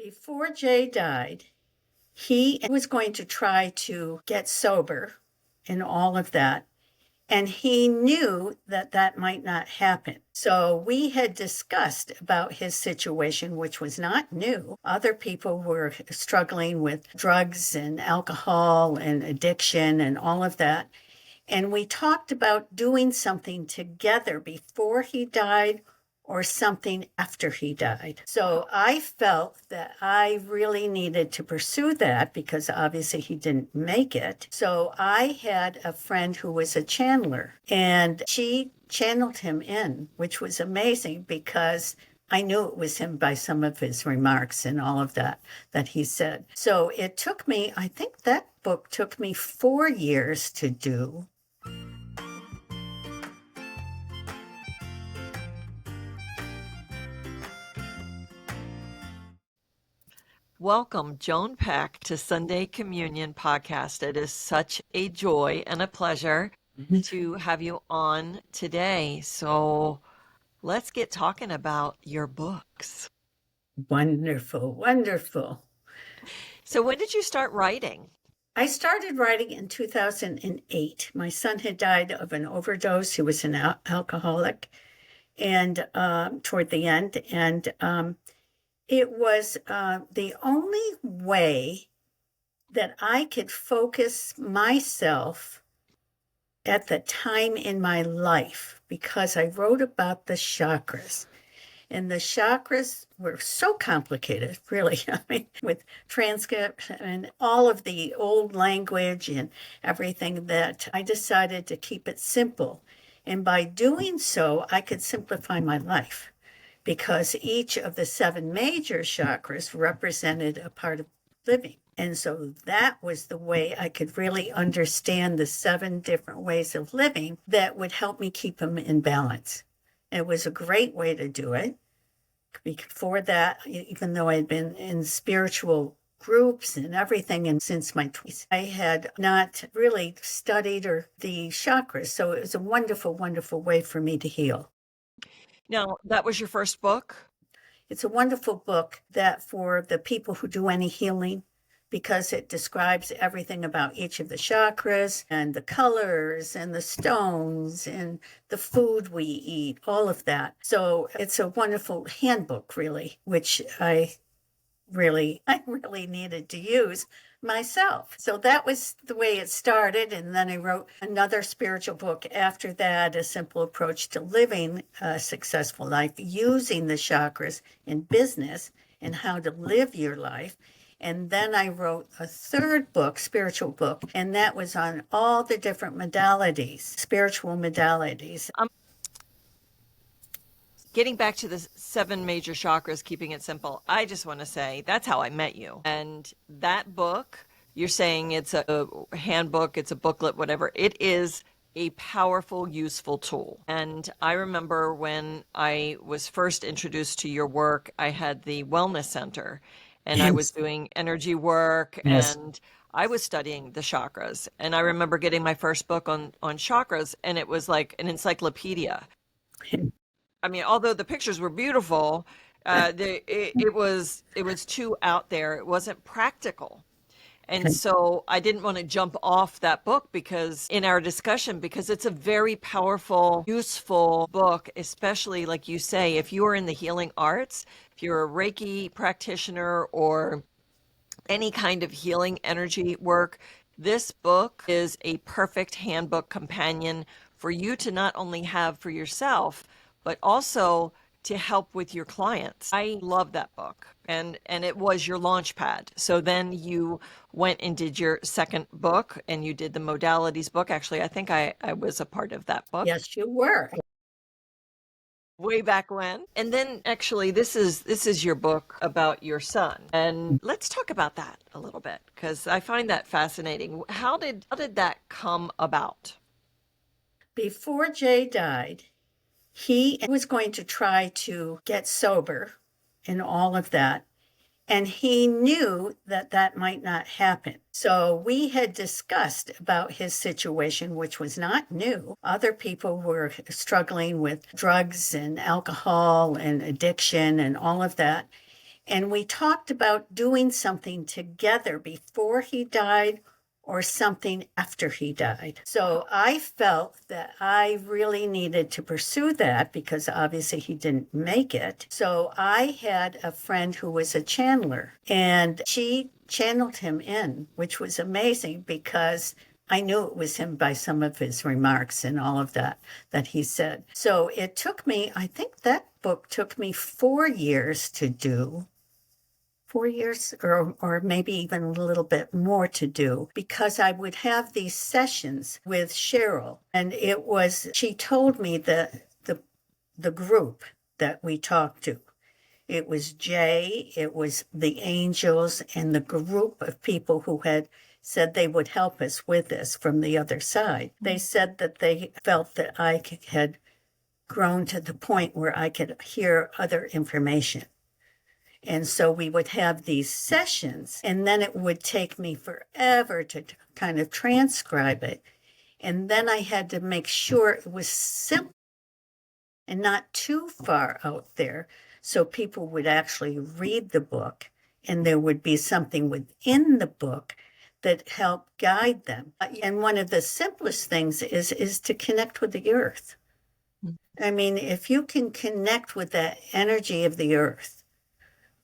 Before Jay died, he was going to try to get sober and all of that. And he knew that that might not happen. So we had discussed about his situation, which was not new. Other people were struggling with drugs and alcohol and addiction and all of that. And we talked about doing something together before he died or something after he died. So I felt that I really needed to pursue that because obviously he didn't make it. So I had a friend who was a channeler and she channeled him in, which was amazing because I knew it was him by some of his remarks and all of that he said. So it took me, I think that book took me 4 years to do. Welcome, Joan Peck, to Sunday Communion Podcast. It is such a joy and a pleasure to have you on today. So let's get talking about your books. Wonderful, wonderful. So when did you start writing? I started writing in 2008. My son had died of an overdose. He was an alcoholic, and toward the end, and it was the only way that I could focus myself at the time in my life because I wrote about the chakras. And the chakras were so complicated, really. I mean, with transcript and all of the old language and everything, that I decided to keep it simple. And by doing so, I could simplify my life because each of the 7 major chakras represented a part of living. And so that was the way I could really understand the 7 different ways of living that would help me keep them in balance. It was a great way to do it. Before that, even though I had been in spiritual groups and everything, and since my 20s, I had not really studied the chakras. So it was a wonderful, wonderful way for me to heal. Now, that was your first book? It's a wonderful book that for the people who do any healing, because it describes everything about each of the chakras and the colors and the stones and the food we eat, all of that. So it's a wonderful handbook, really, which I really needed to use myself. So that was the way it started. And then I wrote another spiritual book after that, A Simple Approach to Living a Successful Life, using the chakras in business and how to live your life. And then I wrote a third book, spiritual book, and that was on all the different modalities, spiritual modalities. Getting back to the 7 major chakras, keeping it simple, I just want to say that's how I met you. And that book, you're saying it's a handbook, it's a booklet, whatever. It is a powerful, useful tool. And I remember when I was first introduced to your work, I had the Wellness Center and I was doing energy work and I was studying the chakras. And I remember getting my first book on chakras, and it was like an encyclopedia. I mean, although the pictures were beautiful, it was too out there. It wasn't practical. And so I didn't want to jump off that book because in our discussion, because it's a very powerful, useful book, especially like you say, if you are in the healing arts, if you're a Reiki practitioner or any kind of healing energy work, this book is a perfect handbook companion for you to not only have for yourself, but also to help with your clients. I love that book. And it was your launch pad. So then you went and did your second book and you did the modalities book. Actually, I think I was a part of that book. Yes, you were. Way back when. And then actually this is your book about your son. And let's talk about that a little bit because I find that fascinating. How did that come about? Before Jay died, he was going to try to get sober and all of that. And he knew that that might not happen. So we had discussed about his situation, which was not new. Other people were struggling with drugs and alcohol and addiction and all of that. And we talked about doing something together before he died or something after he died. So I felt that I really needed to pursue that because obviously he didn't make it. So I had a friend who was a channeler, and she channeled him in, which was amazing because I knew it was him by some of his remarks and all of that he said. So it took me, I think that book took me 4 years to do. 4 years or maybe even a little bit more to do, because I would have these sessions with Cheryl, and she told me the group that we talked to. It was Jay, it was the angels, and the group of people who had said they would help us with this from the other side. They said that they felt that I had grown to the point where I could hear other information. And so we would have these sessions, and then it would take me forever to kind of transcribe it. And then I had to make sure it was simple and not too far out there, so people would actually read the book, and there would be something within the book that helped guide them. And one of the simplest things is to connect with the earth. I mean, if you can connect with that energy of the earth,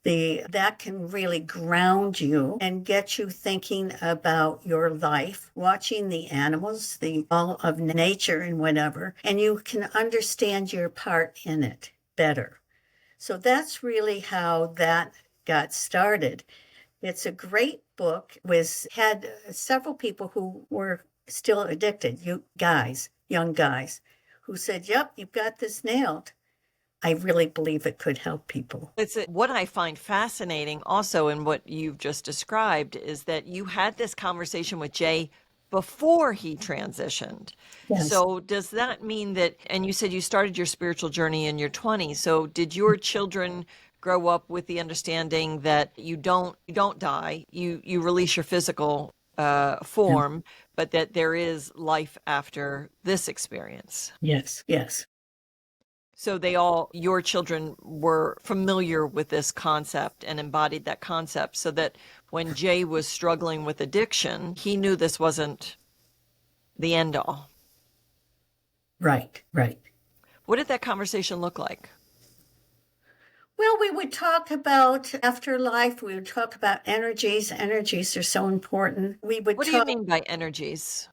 that can really ground you and get you thinking about your life, watching the animals, all of nature and whatever, and you can understand your part in it better. So that's really how that got started. It's a great book. Had several people who were still addicted, young guys, who said, "Yep, you've got this nailed." I really believe it could help people. What I find fascinating also in what you've just described is that you had this conversation with Jay before he transitioned. Yes. So does that mean that, and you said you started your spiritual journey in your 20s, so did your children grow up with the understanding that you don't die, you release your physical form, but that there is life after this experience? Yes, yes. So your children were familiar with this concept and embodied that concept, so that when Jay was struggling with addiction, he knew this wasn't the end all. Right, right. What did that conversation look like? Well, we would talk about afterlife. We would talk about energies. Energies are so important. What do you mean by energies?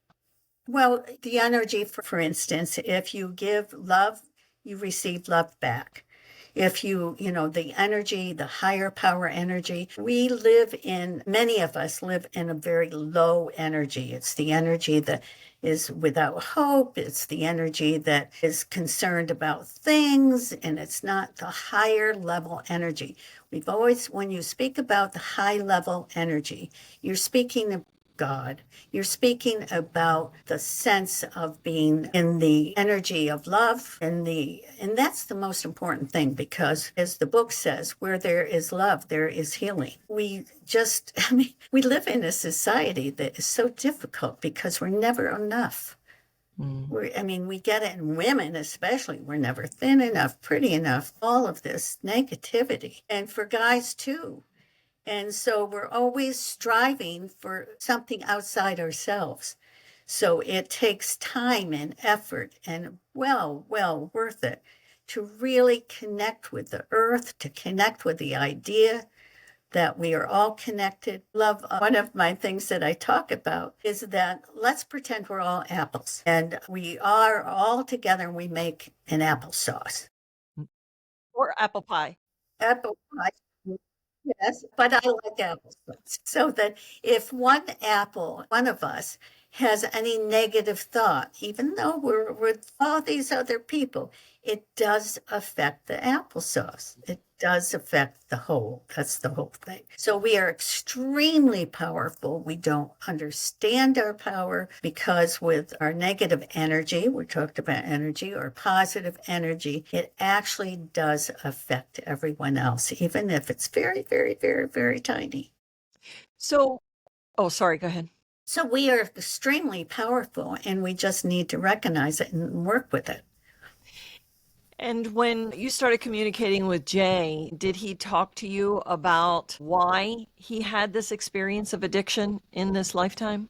Well, the energy, for instance, if you give love, you receive love back. If the energy, the higher power energy, many of us live in a very low energy. It's the energy that is without hope. It's the energy that is concerned about things, and it's not the higher level energy. When you speak about the high level energy, you're speaking of God. You're speaking about the sense of being in the energy of love, and that's the most important thing, because as the book says, where there is love, there is healing. We live in a society that is so difficult because we're never enough. We get it in women, especially. We're never thin enough, pretty enough, all of this negativity. And for guys too. And so we're always striving for something outside ourselves. So it takes time and effort, and well worth it, to really connect with the earth, to connect with the idea that we are all connected. One of my things that I talk about is that let's pretend we're all apples, and we are all together, and we make an applesauce. Or apple pie. Apple pie. Yes, but I like apples. So that if one of us, has any negative thought, even though we're with all these other people, it does affect the applesauce. It does affect the whole. That's the whole thing. So we are extremely powerful. We don't understand our power, because with our negative energy, we talked about energy, or positive energy, it actually does affect everyone else, even if it's very, very, very, very tiny. So, oh, sorry, go ahead. So we are extremely powerful, and we just need to recognize it and work with it. And when you started communicating with Jay, did he talk to you about why he had this experience of addiction in this lifetime?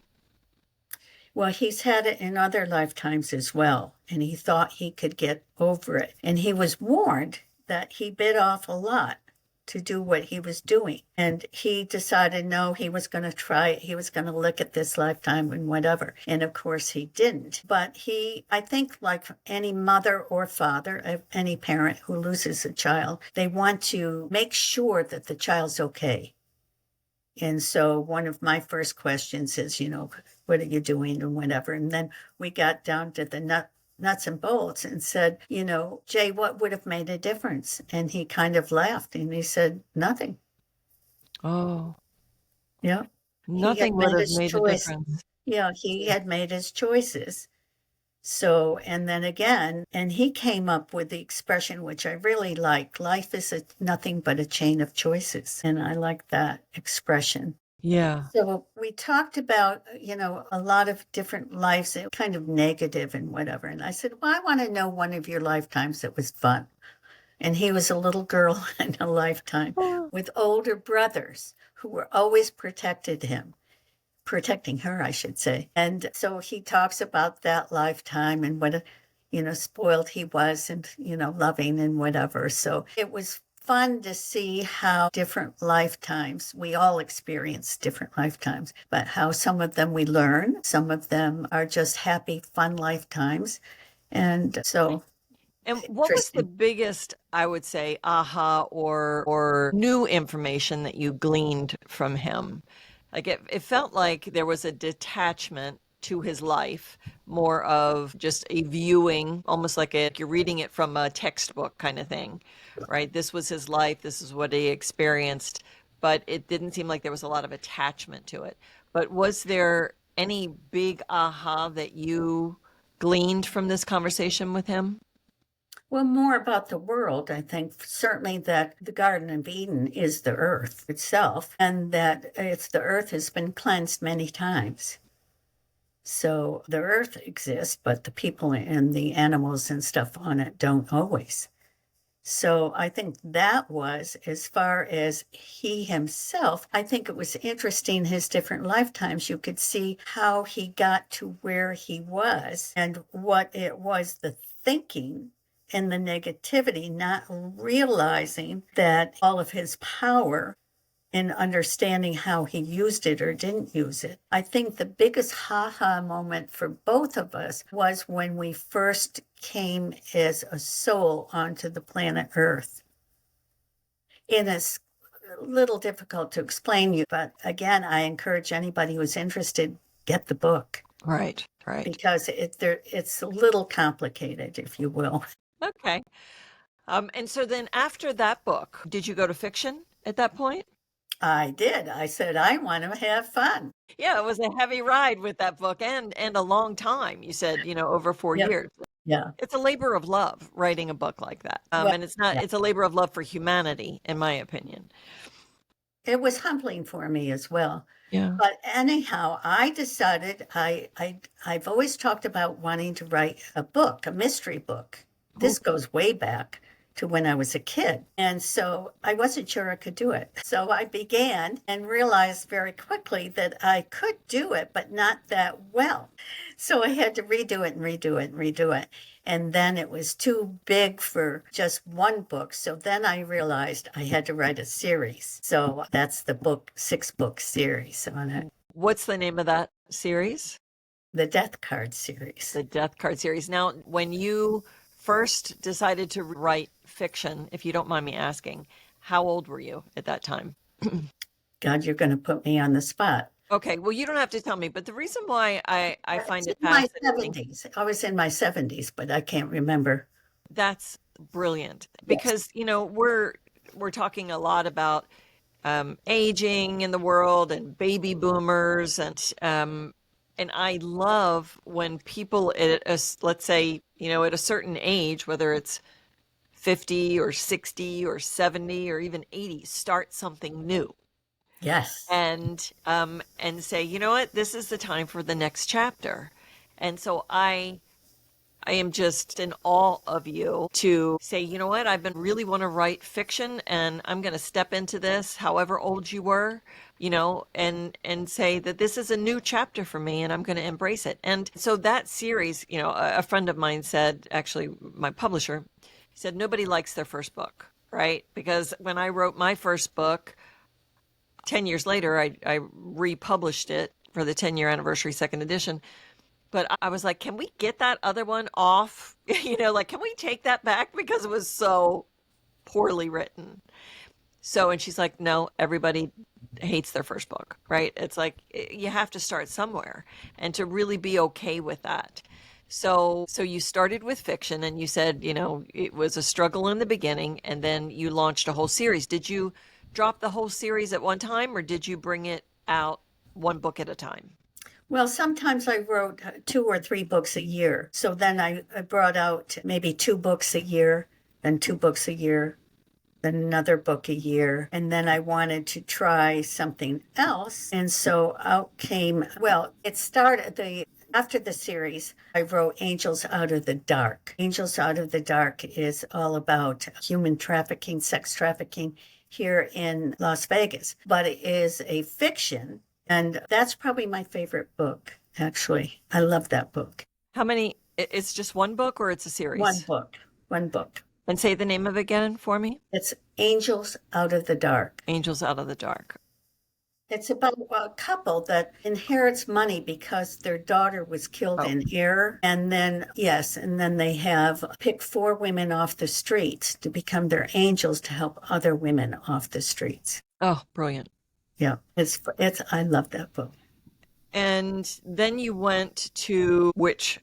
Well, he's had it in other lifetimes as well, and he thought he could get over it. And he was warned that he bit off a lot to do what he was doing. And he decided, no, he was going to try it. He was going to look at this lifetime and whatever. And of course, he didn't. But I think, like any mother or father, any parent who loses a child, they want to make sure that the child's okay. And so one of my first questions is, what are you doing and whatever. And then we got down to the nuts and bolts and said, Jay, what would have made a difference? And he kind of laughed and he said, nothing. Oh, Yeah. He had nothing would made have his made a choice. difference. Yeah, he had made his choices. So, and then again, and he came up with the expression, which I really like, life is nothing but a chain of choices. And I like that expression. Yeah. So we talked about, a lot of different lives, kind of negative and whatever. And I said, well, I want to know one of your lifetimes that was fun. And he was a little girl in a lifetime Oh. with older brothers who were always protecting her, I should say. And so he talks about that lifetime and what, spoiled he was and, loving and whatever. So it was fun to see how different lifetimes, we all experience different lifetimes, but how some of them we learn, some of them are just happy, fun lifetimes. And so And what was the interesting. biggest, I would say, aha or new information that you gleaned from him? Like it felt like there was a detachment to his life, more of just a viewing, almost like you're reading it from a textbook kind of thing, right? This was his life, this is what he experienced, but it didn't seem like there was a lot of attachment to it. But was there any big aha that you gleaned from this conversation with him? Well, more about the world, I think certainly that the Garden of Eden is the earth itself, and that the earth has been cleansed many times. So the earth exists, but the people and the animals and stuff on it don't always. So I think that was, as far as he himself, I think it was interesting his different lifetimes. You could see how he got to where he was and what it was, the thinking and the negativity, not realizing that all of his power in understanding how he used it or didn't use it. I think the biggest ha-ha moment for both of us was when we first came as a soul onto the planet Earth. And it's a little difficult to explain you, but again, I encourage anybody who's interested, get the book. Right, right. Because it's a little complicated, if you will. Okay. And so then after that book, did you go to fiction at that point? I did. I said, I want to have fun. Yeah, it was a heavy ride with that book and a long time. You said, over 4 years. Yeah. It's a labor of love writing a book like that. Well, And it's a labor of love for humanity, in my opinion. it was humbling for me as well. Yeah. But anyhow, I decided I've always talked about wanting to write a book, a mystery book. This goes way back to when I was a kid. And so I wasn't sure I could do it. So I began and realized very quickly that I could do it, but not that well. So I had to redo it and redo it and redo it. And then it was too big for just one book. So then I realized I had to write a series. So that's the 6-book series on it, What's the name of that series? the Death Card series. The Death Card series. Now, when you first decided to write fiction, if you don't mind me asking, how old were you at that time? God, you're going to put me on the spot. Okay, well, you don't have to tell me, but the reason why I find it In my fascinating, 70s. I was in my 70s, but I can't remember. that's brilliant Yes. because, we're talking a lot about aging in the world and baby boomers and I love when people let's say, at a certain age, whether it's 50 or 60 or 70 or even 80, start something new Yes. and say, you know what, this is the time for the next chapter. And so I I am just in awe of you to say, you know what, I've been really want to write fiction and I'm going to step into this, however old you were, and say that this is a new chapter for me and I'm going to embrace it. And so that series, a friend of mine said, actually, my publisher, he said, nobody likes their first book, right? Because when I wrote my first book, 10 years later, I republished it for the 10-year anniversary second edition. But I was like, can we get that other one off? Can we take that back? Because it was so poorly written. So, and she's like, no, everybody hates their first book, right? It's like, you have to start somewhere and to really be okay with that. So you started with fiction and you said, it was a struggle in the beginning and then you launched a whole series. Did you drop the whole series at one time or did you bring it out one book at a time? Well, sometimes I wrote 2 or 3 books a year. So then I brought out maybe 2 books a year, then 2 books a year, then another book a year. And then I wanted to try something else. And so out came, well, it started after the series, I wrote Angels Out of the Dark. Angels Out of the Dark is all about human trafficking, sex trafficking here in Las Vegas, but it is a fiction. And that's probably my favorite book, actually. I love that book. How many? It's just one book or it's a One series? book, one book. And say the name of it again for me. It's Angels Out of the Dark. Angels Out of the Dark. It's about a couple that inherits money because their daughter was killed in error. And then, yes, and then they have picked 4 women off the streets to become their angels to help other women off the streets. Oh, brilliant. Yeah, I love that book. And then you went to which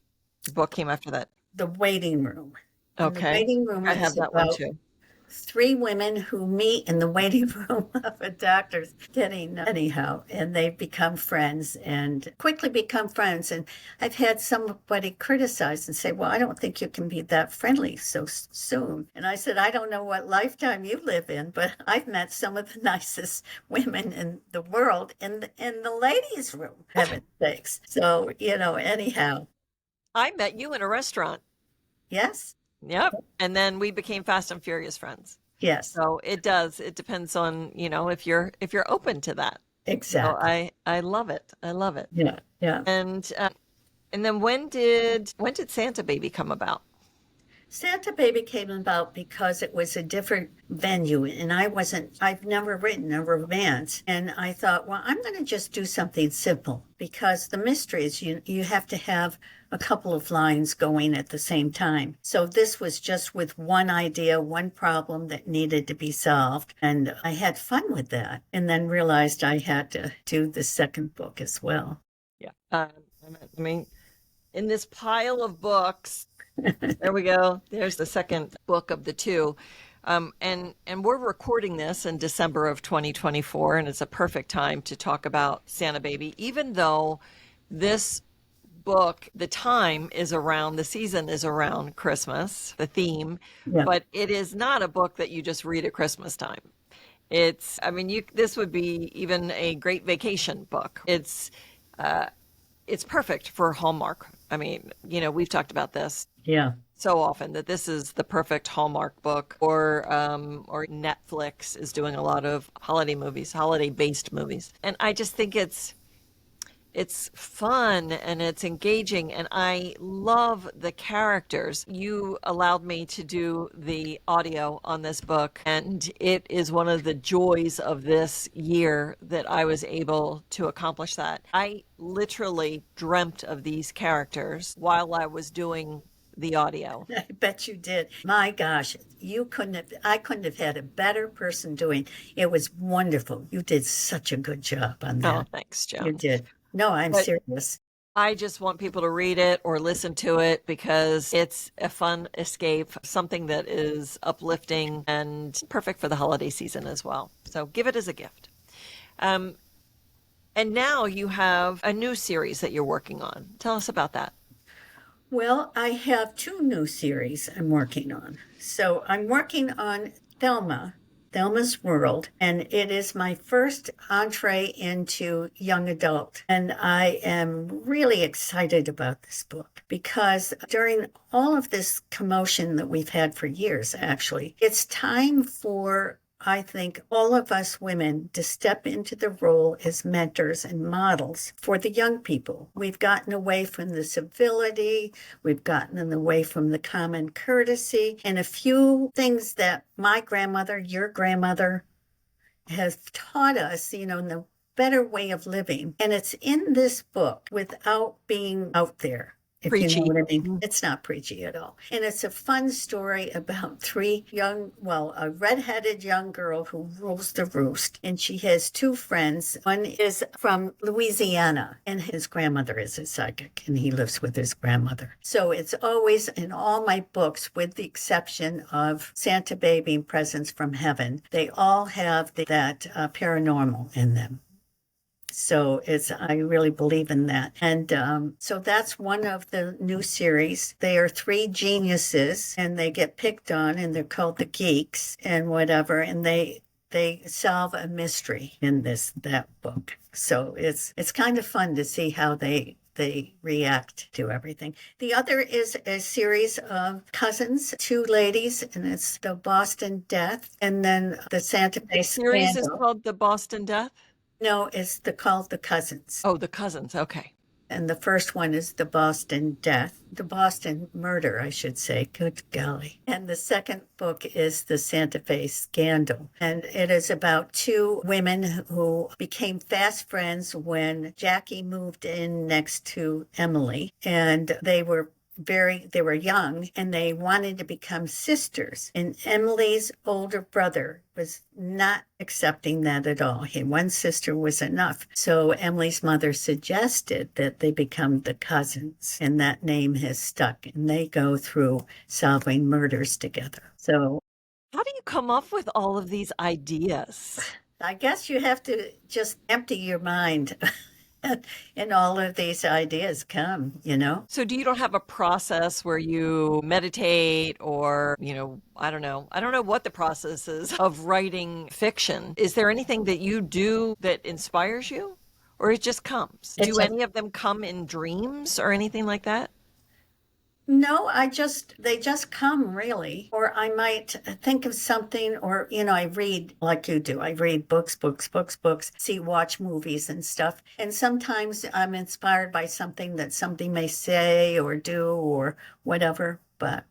book came after that? The Waiting Room. And The Okay. Waiting Room I have is that one about too. 3 women who meet in the waiting room of a doctor's getting anyhow, and they become friends and quickly become friends. And I've had somebody criticize and say, well, I don't think you can be that friendly so soon. And I said, I don't know what lifetime you live in, but I've met some of the nicest women in the world in the ladies' room, heaven's sakes. So, anyhow, I met you in a restaurant. yes, Yep. And then we became fast and furious friends. yes, So it does. It depends on, if you're open to that. So exactly. I love it. I love it. Yeah, yeah. And then when did Santa Baby come about? Santa Baby came about because it was a different venue and I've never written a romance. And I thought, well, I'm going to just do something simple because the mysteries, you have to have a couple of lines going at the same time. So this was just with one idea, one problem that needed to be solved. And I had fun with that and then realized I had to do the second book as well. Yeah. I mean, in this pile of books, there we go. There's the second book of the two. And we're recording this in December of 2024, and it's a perfect time to talk about Santa Baby, even though this book, the season is around Christmas, the theme, Yeah. but it is not a book that you just read at Christmas time. This would be even a great vacation book. It's perfect for Hallmark. We've talked about this Yeah. so often that this is the perfect Hallmark book, or Netflix is doing a lot of holiday-based movies. And I just think it's fun and it's engaging and I love the characters. You allowed me to do the audio on this book and it is one of the joys of this year that I was able to accomplish that. I literally dreamt of these characters while I was doing the audio. I bet you did. My gosh, I couldn't have had a better person doing. It was wonderful. You did such a good job on Oh, that. thanks, You Joan. did. No, I'm But serious. I just want people to read it or listen to it because it's a fun escape, something that is uplifting and perfect for the holiday season as well. So give it as a gift. And now you have a new series that you're working on. Tell us about that. Well, I have 2 new series I'm working on. So I'm working on Thelma, Thelma's World, and it is my first entree into young adult. And I am really excited about this book because during all of this commotion that we've had for years, actually, it's time for, I think, all of us women to step into the role as mentors and models for the young people. We've gotten away from the civility, we've gotten away from the common courtesy, and a few things that my grandmother, your grandmother, has taught us, in the better way of living. And it's in this book without being out there. If you know Preachy. what I mean. It's not preachy at all. And it's a fun story about a redheaded young girl who rules the roost. And she has two friends. One is from Louisiana, and his grandmother is a psychic, and he lives with his grandmother. So it's always in all my books, with the exception of Santa Baby and Presents from Heaven, they all have that paranormal in them. So I really believe in that. And so that's one of the new series. They are three geniuses and they get picked on and they're called the geeks and whatever. And they solve a mystery in that book. So it's kind of fun to see how they react to everything. The other is a series of cousins, two ladies, and it's the Boston Death and then the Santa Fe The series is Scandal. called The Boston Death? No, it's called The Cousins. Oh, The Cousins. Okay. And the first one is the Boston Death, the Boston Murder, I should say. Good golly. And the second book is the Santa Fe Scandal. And it is about two women who became fast friends when Jackie moved in next to Emily. And they were young and they wanted to become sisters. And Emily's older brother was not accepting that at all. One sister was enough. So Emily's mother suggested that they become the cousins, and that name has stuck. And they go through solving murders together. So How do you come up with all of these ideas? I guess you have to just empty your mind. And all of these ideas come. So you don't have a process where you meditate or, I don't know. I don't know what the process is of writing fiction. Is there anything that you do that inspires you, or it just comes? Do any of them come in dreams or anything like that? No, they just come really. Or I might think of something, or, I read like you do. I read books, watch movies and stuff. And sometimes I'm inspired by something that somebody may say or do or whatever. But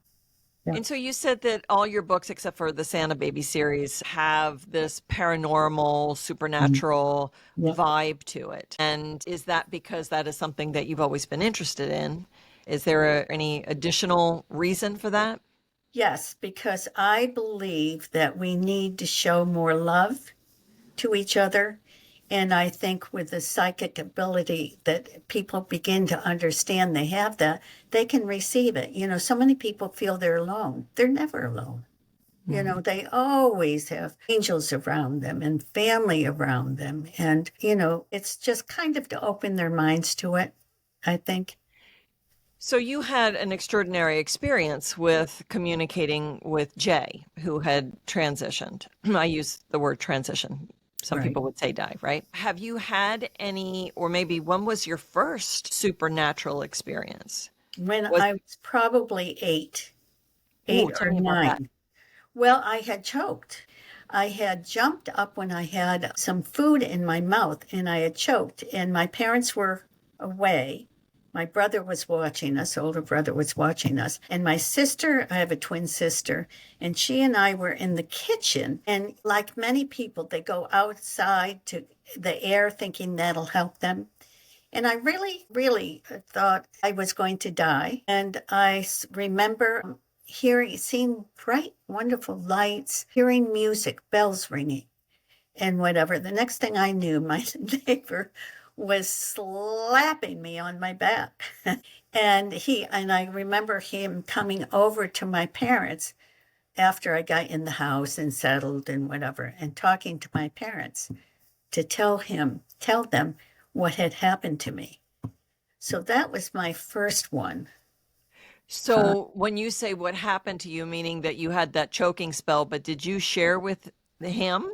yeah. And so you said that all your books, except for the Santa Baby series, have this paranormal, supernatural vibe to it. And is that because that is something that you've always been interested in? Is there any additional reason for that? Yes, because I believe that we need to show more love to each other. And I think with the psychic ability that people begin to understand they have that, they can receive it. So many people feel they're alone. They're never alone. They always have angels around them and family around them. And, it's just kind of to open their minds to it, I think. So you had an extraordinary experience with communicating with Jay, who had transitioned. I use the word transition. Some Right. people would say die, right? Have you had any, or maybe when was your first supernatural experience? When Was, I was probably eight ooh, or tell me about that. 9. Well, I had choked. I had jumped up when I had some food in my mouth and I had choked, and my parents were away. My brother was watching us, older brother was watching us. And my sister, I have a twin sister, and she and I were in the kitchen. And like many people, they go outside to the air thinking that'll help them. And I really, really thought I was going to die. And I remember seeing bright, wonderful lights, hearing music, bells ringing, and whatever. The next thing I knew, my neighbor was slapping me on my back. And I remember him coming over to my parents after I got in the house and settled and whatever, and talking to my parents to tell them what had happened to me. So that was my first one. So when you say what happened to you, meaning that you had that choking spell, but did you share with him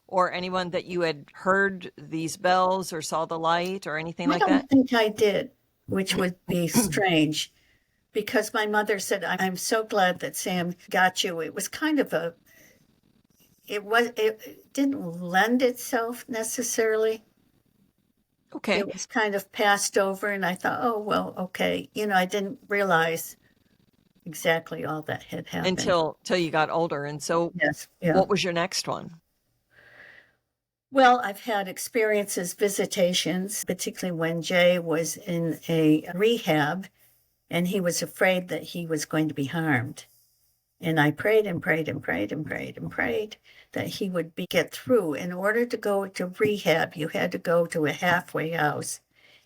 or anyone that you had heard these bells or saw the light or anything I like that? don't think I did, which would be strange because my mother said, I'm so glad that Sam got you. It was kind of it didn't lend itself necessarily. Okay. It was kind of passed over, and I thought, oh, well, okay. I didn't realize exactly all that had happened. Until you got older. And so Yes, yeah. what was your next one? Well, I've had experiences, visitations, particularly when Jay was in a rehab and he was afraid that he was going to be harmed. And I prayed and prayed and prayed and prayed and prayed that he would get through. In order to go to rehab, you had to go to a halfway house,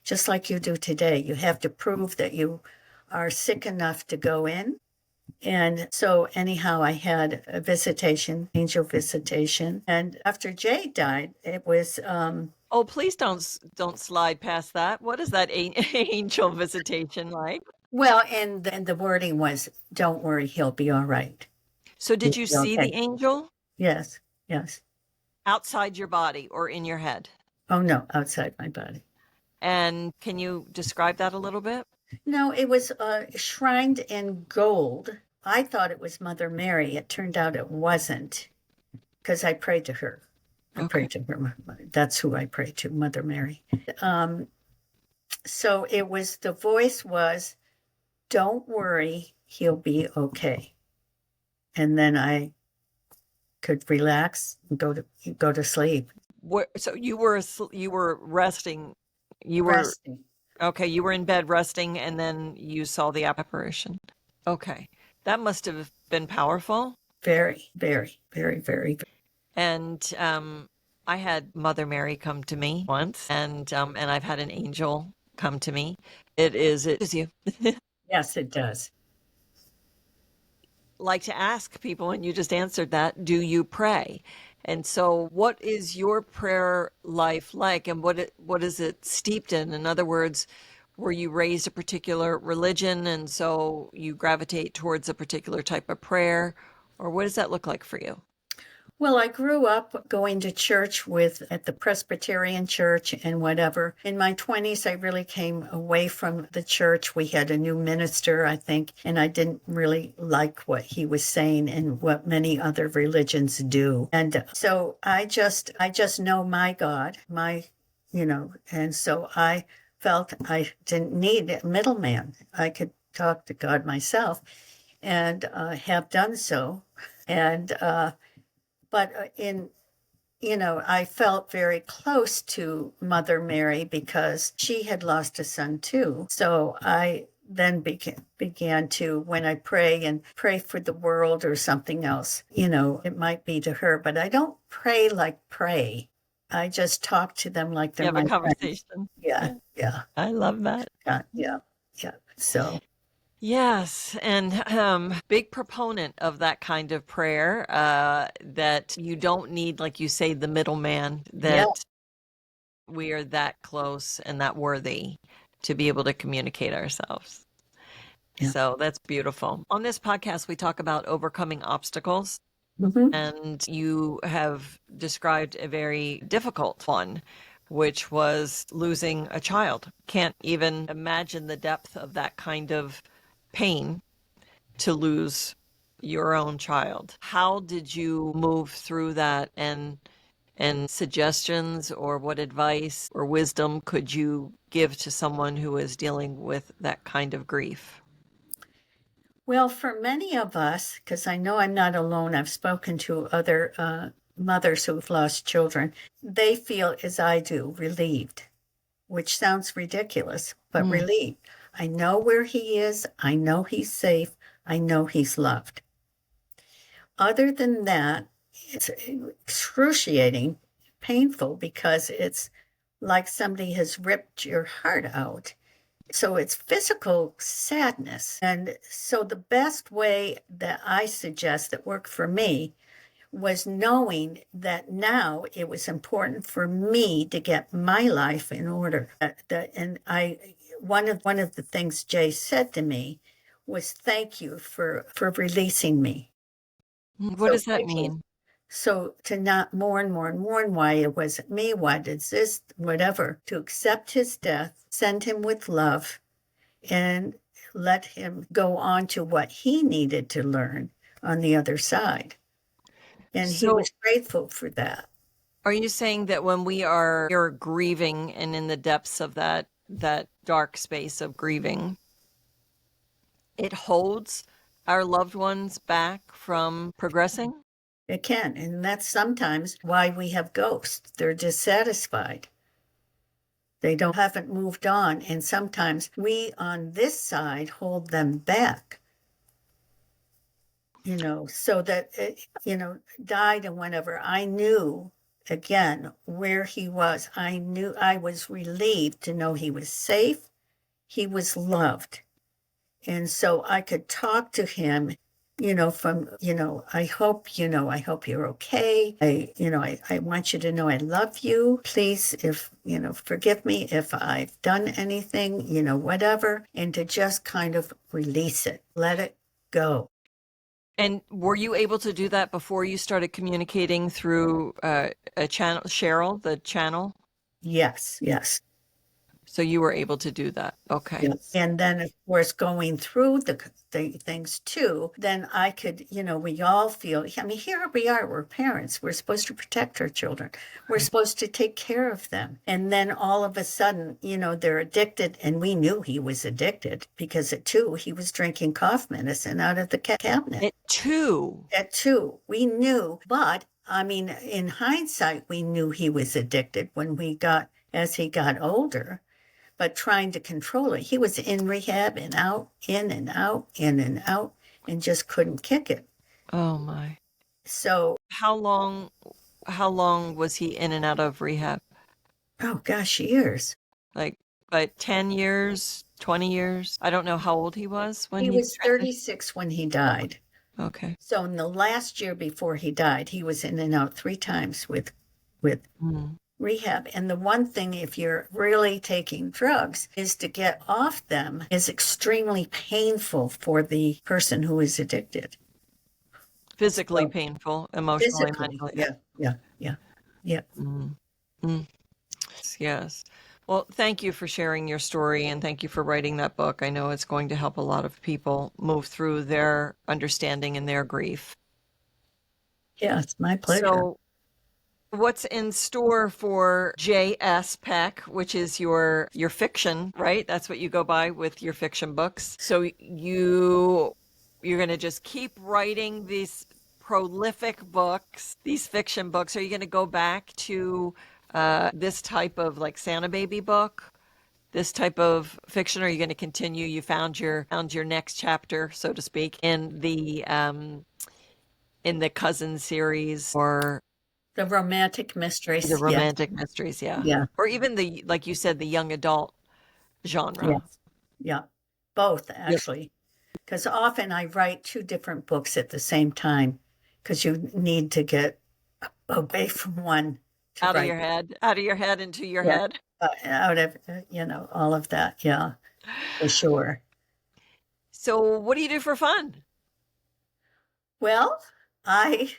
just like you do today. You have to prove that you are sick enough to go in. And so anyhow, I had a visitation, angel visitation. And after Jay died, it was Oh, please don't slide past that. What is that angel visitation like? well, and the wording was, "Don't worry, he'll be all right." So did you see Okay. the angel Yes, yes. outside your body or in your head? Oh no, outside my body. And can you describe that a little bit? No, it was shrined in gold. I thought it was Mother Mary. It turned out it wasn't because I prayed to her. I Okay. prayed to her. That's who I prayed to, Mother Mary. So the voice was, "Don't worry, he'll be okay." And then I could relax and go to sleep. So you were resting. You were Resting. okay. You were in bed resting, and then you saw the apparition. Okay, that must have been powerful. Very, very, very, very. And I had Mother Mary come to me once, and I've had an angel come to me. It is you. Yes, it does. Like to ask people, and you just answered that. Do you pray? And so, what is your prayer life like, and what is it steeped in? In other words, were you raised a particular religion, and so you gravitate towards a particular type of prayer, or what does that look like for you? Well, I grew up going to church at the Presbyterian church and whatever. In my 20s, I really came away from the church. We had a new minister, I think, and I didn't really like what he was saying and what many other religions do. And so I just know my God, and so I felt I didn't need a middleman. I could talk to God myself and have done so. And, but I felt very close to Mother Mary because she had lost a son too. So I then began to, when I pray for the world or something else, it might be to her, but I don't pray like pray. I just talk to them like You they're have a my friends. conversation. Yeah, yeah, I love that. yeah. So, Yes, and big proponent of that kind of prayer, that you don't need, like you say, the middleman, yeah, that we are that close and that worthy to be able to communicate ourselves. yeah. So that's beautiful. On this podcast, we talk about overcoming obstacles, Mhm. and you have described a very difficult one, which was losing a child. Can't even imagine the depth of that kind of pain to lose your own child. How did you move through that, and suggestions or what advice or wisdom could you give to someone who is dealing with that kind of grief? Well, for many of us, because I know I'm not alone, I've spoken to other mothers who've lost children. They feel, as I do, relieved, which sounds ridiculous, but relieved. I know where he is. I know he's safe. I know he's loved. Other than that, it's excruciating, painful, because it's like somebody has ripped your heart out. So it's physical sadness. And so the best way that I suggest that worked for me was knowing that now it was important for me to get my life in order. And one of the things Jay said to me was, "Thank you for releasing me." What So does that thank you. mean? So to not mourn why it wasn't me, why did this, whatever, to accept his death, send him with love, and let him go on to what he needed to learn on the other side. And he So was grateful for that. are you saying that when you're grieving and in the depths of that dark space of grieving, it holds our loved ones back from progressing? It can. And that's sometimes why we have ghosts. They're dissatisfied. They haven't moved on. And sometimes we on this side hold them back, so that, died. And whenever I knew again where he was, I knew I was relieved to know he was safe, he was loved. And so I could talk to him, from, I hope you're okay. I want you to know I love you. Please, if, forgive me if I've done anything, whatever, and to just kind of release it, let it go. And were you able to do that before you started communicating through a channel, Cheryl, the channel? Yes, yes. So you were able to do that. Okay. Yes. And then, of course, going through the things too, then I could, we all feel, I mean, here we are, we're parents. We're supposed to protect our children. We're supposed to take care of them. And then all of a sudden, they're addicted. And we knew he was addicted because at 2, he was drinking cough medicine out of the cabinet. At 2? At 2, we knew. But I mean, in hindsight, we knew he was addicted as he got older. But trying to control it. He was in rehab and out, in and out, in and out, and just couldn't kick it. Oh my. So, How long was he in and out of rehab? oh gosh, years. Like 10 years, 20 years? I don't know how old he was when He was transitioned. 36 when he died. Okay. So in the last year before he died, he was in and out 3 times with rehab. And the one thing, if you're really taking drugs, is to get off them is extremely painful for the person who is addicted. Physically So, painful, emotionally, physically, mentally. yeah. Yes. Well, thank you for sharing your story and thank you for writing that book. I know it's going to help a lot of people move through their understanding and their grief. Yeah, it's my pleasure. So, what's in store for J.S. Peck, which is your fiction, right? That's what you go by with your fiction books. So you're going to just keep writing these prolific books, these fiction books. Are you going to go back to this type of like Santa Baby book? This type of fiction, or are you going to continue? You found your next chapter, so to speak, in the cousin series, or The romantic the mysteries, yes, romantic mysteries, yeah. yeah, Or even like you said, the young adult genre. yes, yeah, both Yep. actually. Because often I write 2 different books at the same time because you need to get away from one to Out of write. your head, into your Yeah, head. out of, all of that. Yeah, for sure. So what do you do for fun? Well, I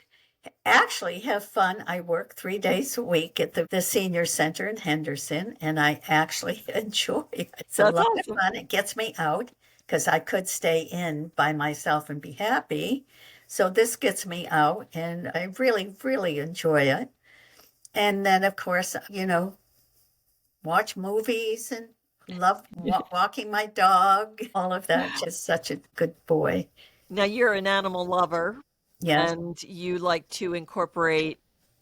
actually have fun. I work 3 days a week at the senior center in Henderson, and I actually enjoy it. It's a That's lot of awesome. fun. It gets me out because I could stay in by myself and be happy. So this gets me out, and I really, really enjoy it. And then, of course, watch movies and love walking my dog, all of that. Just such a good boy. Now you're an animal lover Yes. and you like to incorporate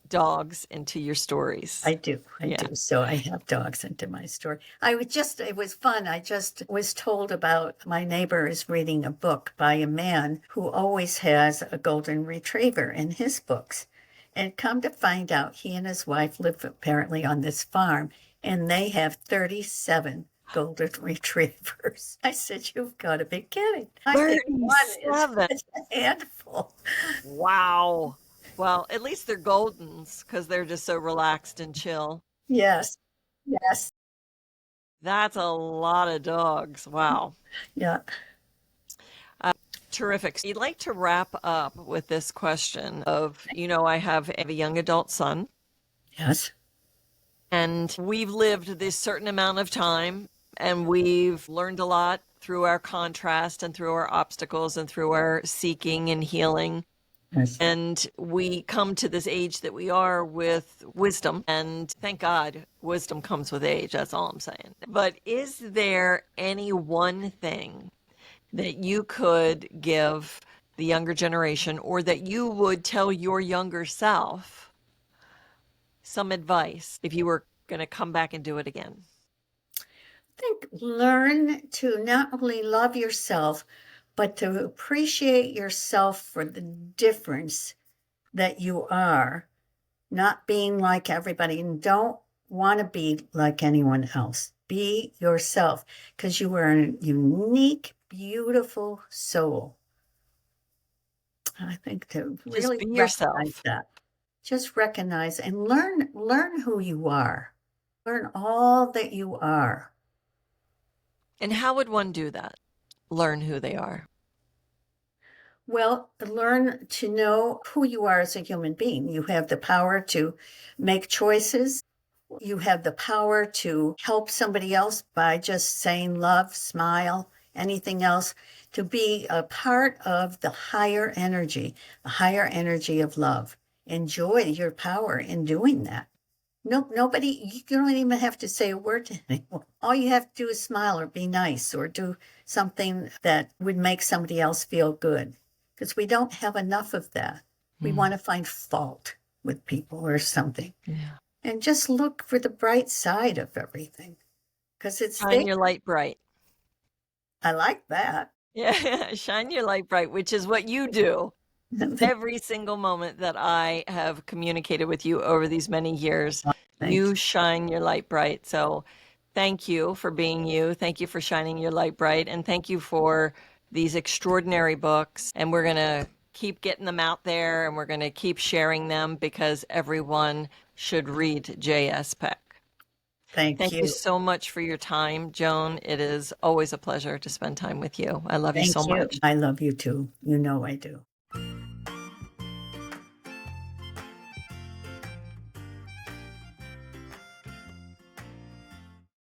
dogs into your stories. I do. I Yeah. do. So I have dogs into my story. It was fun. I just was told about my neighbor is reading a book by a man who always has a golden retriever in his books. And come to find out, he and his wife live apparently on this farm, and they have 37 golden retrievers. I said, you've got to be kidding. I think one 37. is a handful. Wow. Well, at least they're Goldens because they're just so relaxed and chill. Yes. Yes. That's a lot of dogs. Wow. Yeah. Terrific. So you'd like to wrap up with this question of, I have a young adult son, Yes. and we've lived this certain amount of time, and we've learned a lot through our contrast and through our obstacles and through our seeking and healing. Yes. And we come to this age that we are with wisdom. And thank God wisdom comes with age. That's all I'm saying. But is there any one thing that you could give the younger generation, or that you would tell your younger self some advice if you were going to come back and do it again? I think learn to not only love yourself, but to appreciate yourself for the difference that you are, not being like everybody, and don't want to be like anyone else. Be yourself, because you are a unique, beautiful soul. I think to Just really be recognize yourself. that. Just recognize and learn who you are. Learn all that you are. And how would one do that? Learn who they are. Well, learn to know who you are as a human being. You have the power to make choices. You have the power to help somebody else by just saying love, smile, anything else, to be a part of the higher energy of love. Enjoy your power in doing that. No, nobody, you don't even have to say a word to anyone. All you have to do is smile or be nice or do something that would make somebody else feel good. Because we don't have enough of that. We want to find fault with people or something. Yeah. And just look for the bright side of everything. Because it's there. Shine your light bright. I like that. Yeah, shine your light bright, which is what you do every single moment that I have communicated with you over these many years. You shine your light bright. So thank you for being you. Thank you for shining your light bright. And thank you for these extraordinary books. And we're going to keep getting them out there, and we're going to keep sharing them, because everyone should read J.S. Peck. Thank you so much for your time, Joan. It is always a pleasure to spend time with you. I love you so much. I love you too. You know I do.